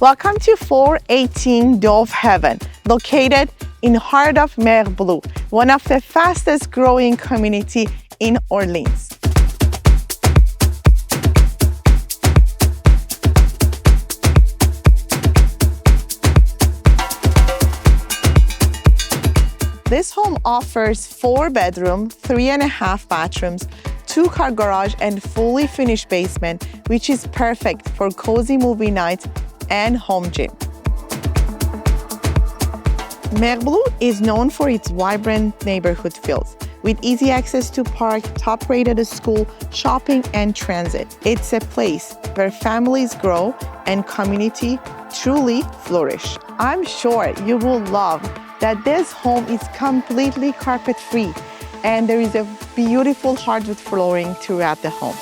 Welcome to 418 Dovehaven, located in heart of Mer Bleue, one of the fastest growing community in Orleans. This home offers 4-bedroom, 3.5 bathrooms, 2-car garage, and fully finished basement, which is perfect for cozy movie nights and home gym. Mer Bleue is known for its vibrant neighborhood feels, with easy access to park, top-rated school, shopping, and transit. It's a place where families grow and community truly flourish. I'm sure you will love that this home is completely carpet-free, and there is a beautiful hardwood flooring throughout the home.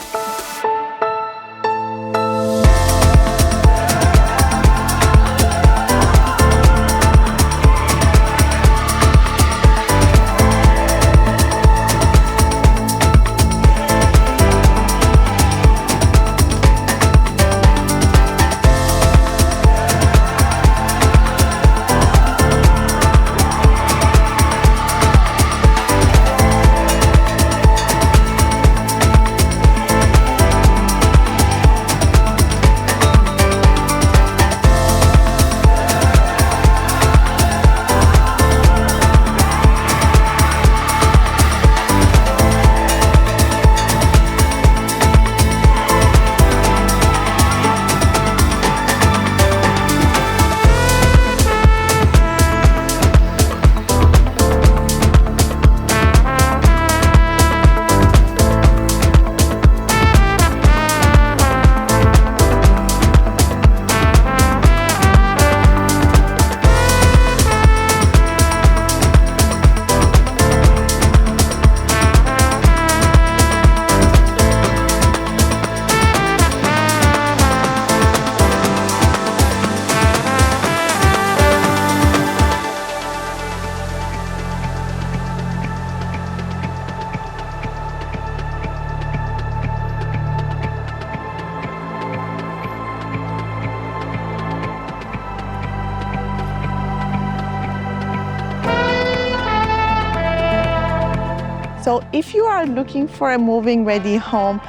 So if you are looking for a moving-ready home,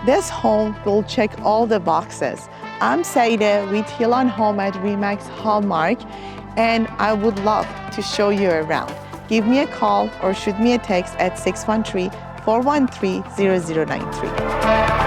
this home will check all the boxes. I'm Saida with Hill & Home at Remax Hallmark, and I would love to show you around. Give me a call or shoot me a text at 613-413-0093.